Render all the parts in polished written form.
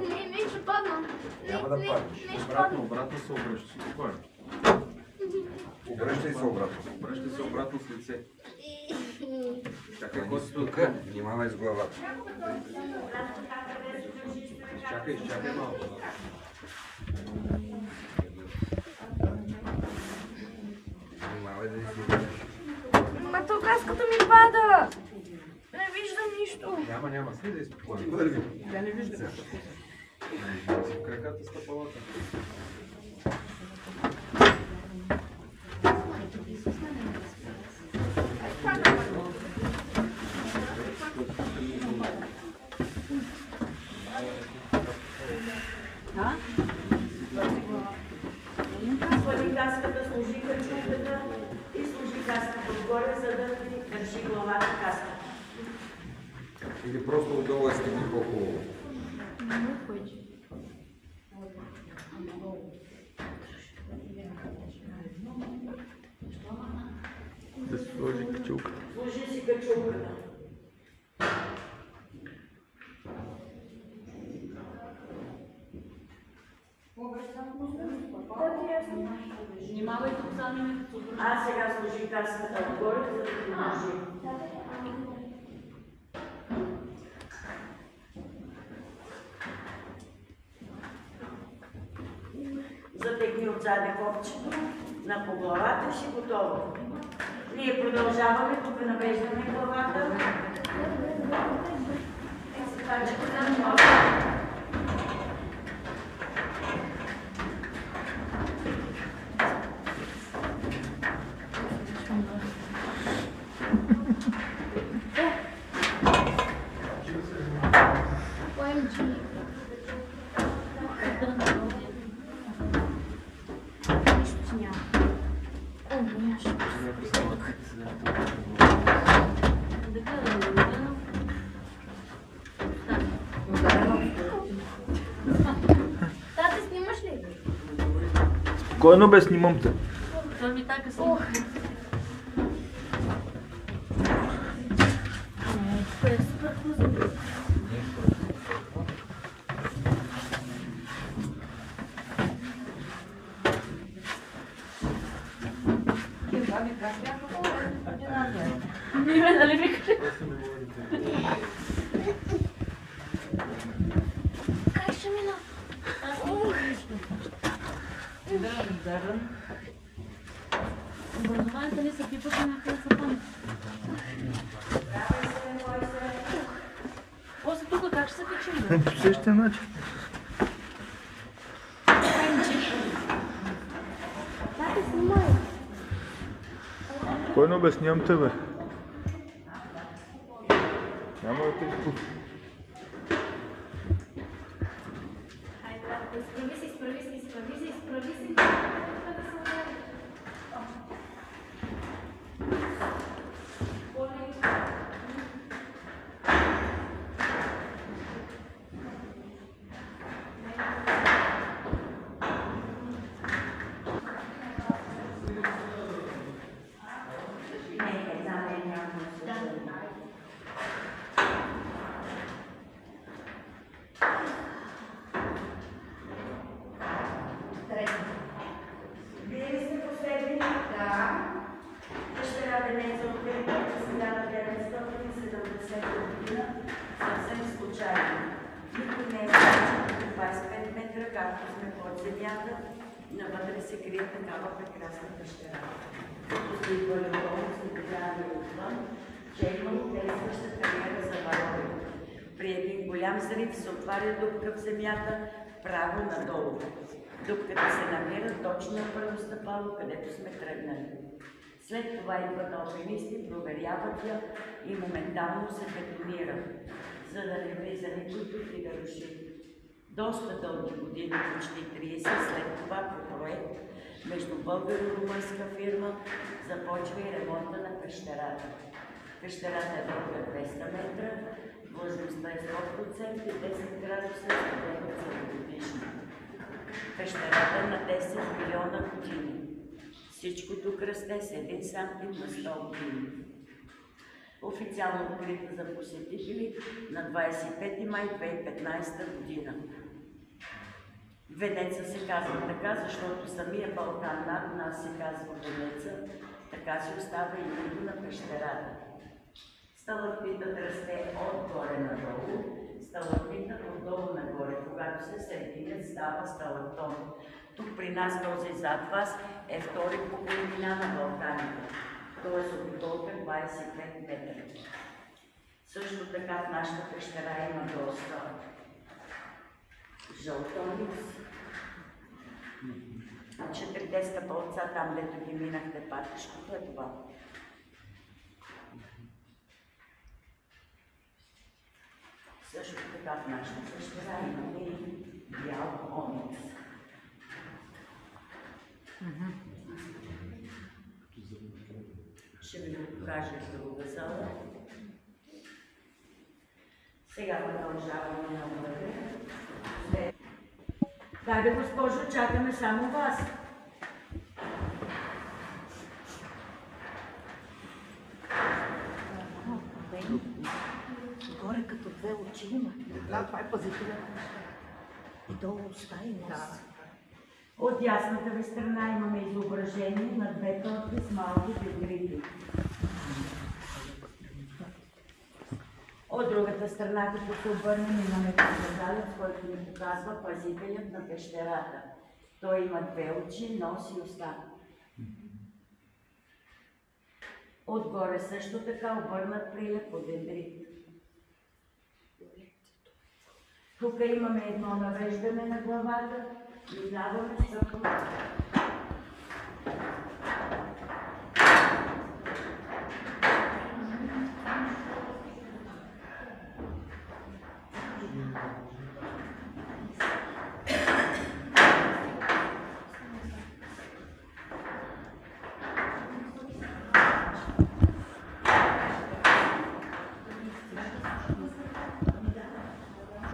Не, ще падна. Няма да паднеш. Обратно се обръщаш. Спокойно. Обръщай се обратно. Обръщай се обратно с лице. Чакай, тук, внимавай с главата. Изчакай малко. Внимавай да не си бъдеш. Ма тогаската ми пада. Не виждам нищо. Няма. Слизай спокойно. Върви. Да не виждам. В краката стъпалата. Свали каската, сложи качулката и сложи каската отгоре, за да ти държи главата каската. Или просто отдолу е стигни по-хубаво. Да се сложи качулка. Сложи си качулката. Внимавай тук сами. А сега сложи каската отгоре, за да ти държи. Затегни отзаде копчето на по главата и си готово. Ние продължаваме, тук навеждаме главата. Тате, снимаш ли? Спокойно бе, снимам те. Това ми така снимка. Миме, нали викаш? Как ще мина? Образованието ни са пипат на някакъв сапан. После тук как ще се качим? По същия начин. Тате, снимай. Спокойно бе, снимам те бе. Няма да те изпусна. Изправи се. Вие ли сте последни? Да. Дъщеря Денеза от 1970 година, съвсем случайно. Никой не е значил до 25 метра, както сме под земята, навътре се крие такава прекрасна дъщеря. Като сме идвали долу, сме видяли отвън, че е имало действаща кариера за валове. При един голям зрив се отваря дупка в земята, право надолу. Дупката се намира точно на първостъпало, където сме тръгнали. След това идват алпинисти, проверяват я и моментално се бетонира, за да не влиза никой тук и да руши. Доста дълги години, почти 30, след това по проект между българо-румънска фирма започва и ремонта на пещерата. Пещерата е дълга 200 метра, влажността е 100% и 10 градуса студено целогодишно. Пещерата на 10 милиона години. Всичко тук расте с 1 сантим на 100 години. Официално открита за посетители на 25 май 2015 година. Венеца се казва така, защото самия Балкан над нас се казва Венеца, така си остава и името на пещерата. Сталактитът расте отгоре надолу, сталактитът отдолу нагоре. Когато се съединят, става сталактон. Тук при нас, този зад вас, е втори по големина на Балканите, т.е. от долга 25 метра. Също така в нашата пещера има доста жълтоникс. 4 стъпалца там, дето ги минахте патишкото, е това. Също така в нашата пещера имаме и бял оникс. Ще ви го покажа в друга зала. Сега продължаваме напред. Дайде, госпожо, чакаме само вас. Горе като две очи има. Да, това е пазителя. И долу уста и нос. От дясната ви страна имаме изображение на две точки с малки дендрити. От другата страна, като се обърнем, имаме показалец, който ни показва пазителят на пещерата. Той има две очи, нос и уста. Отгоре също така обърнат прилеп от дендрит. Тук имаме едно навеждане на главата, минаваме стъпно.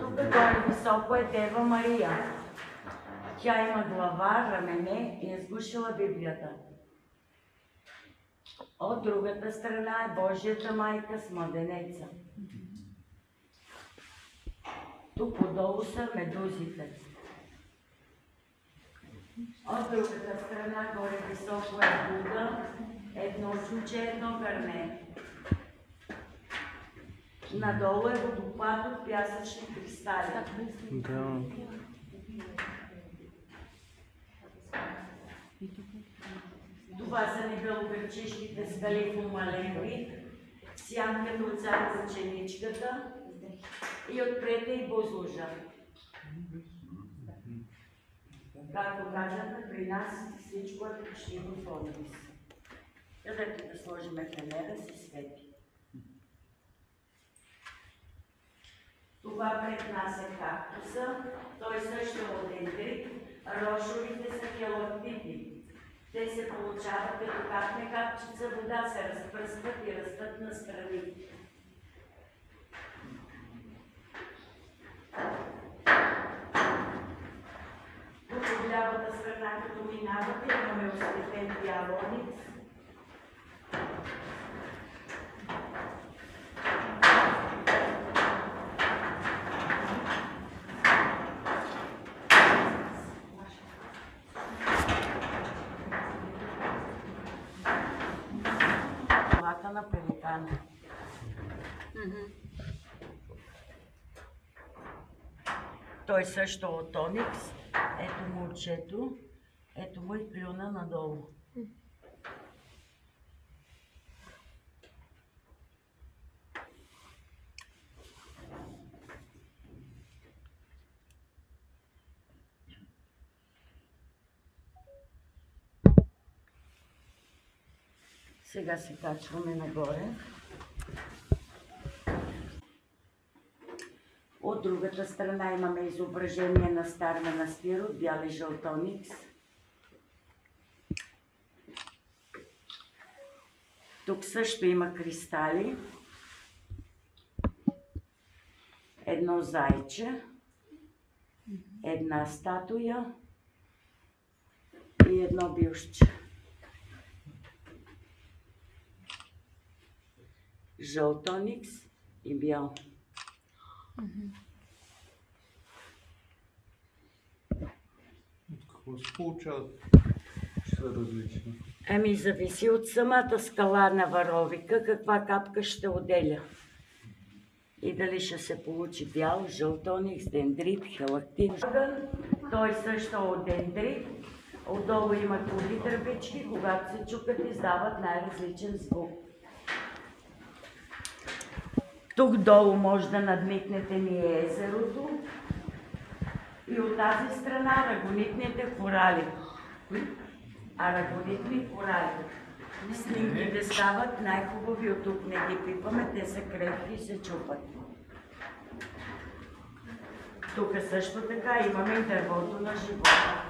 Тук горе високо е Дева Мария. Тя има глава, рамене и е сгушила Библията. От другата страна е Божията майка с младенеца. Тук отдолу са медузите. От другата страна горе високо е Буда, едно чуче, едно гърне. Надолу е водопад от пясъчни кристали. Да. Това са небелогърчишките скали в Умаленгри, сянката от цар ученичката и отпред и Бозлужа. Както казахме, при нас всичко е почти в офис. Където да сложим фенера, се свети. Това пред нас е кактуса, той също е от дендрит, рошовите са хелактити. Те се получават като капне капчица вода, се разпръскват и растат настрани. Тук от лявата страна, като минавате, имаме осветен бял оникс. На пеликана. Той също от оникс. Ето му очето. Ето му и клюна надолу. Сега се качваме нагоре. От другата страна имаме изображение на стар манастир от бял и жълт оникс. Тук също има кристали. Едно зайче, една статуя и едно бюстче. Жълт оникс и бял. Ако се получават, ще са различни. Ами зависи от самата скала на варовика, каква капка ще отделя. И дали ще се получи бял, жълтоник, дендрит, хелактин. Той също от дендрит. Отдолу има кули тръбички, когато се чукат, издават най-различен звук. Тук долу може да надникнете ни езерото и от тази страна рагонитните корали. А рагонитни корали. Снимките стават най-хубави, от тук не ги пипаме, те са крехки и се чупат. Тук също така имаме дървото на живота.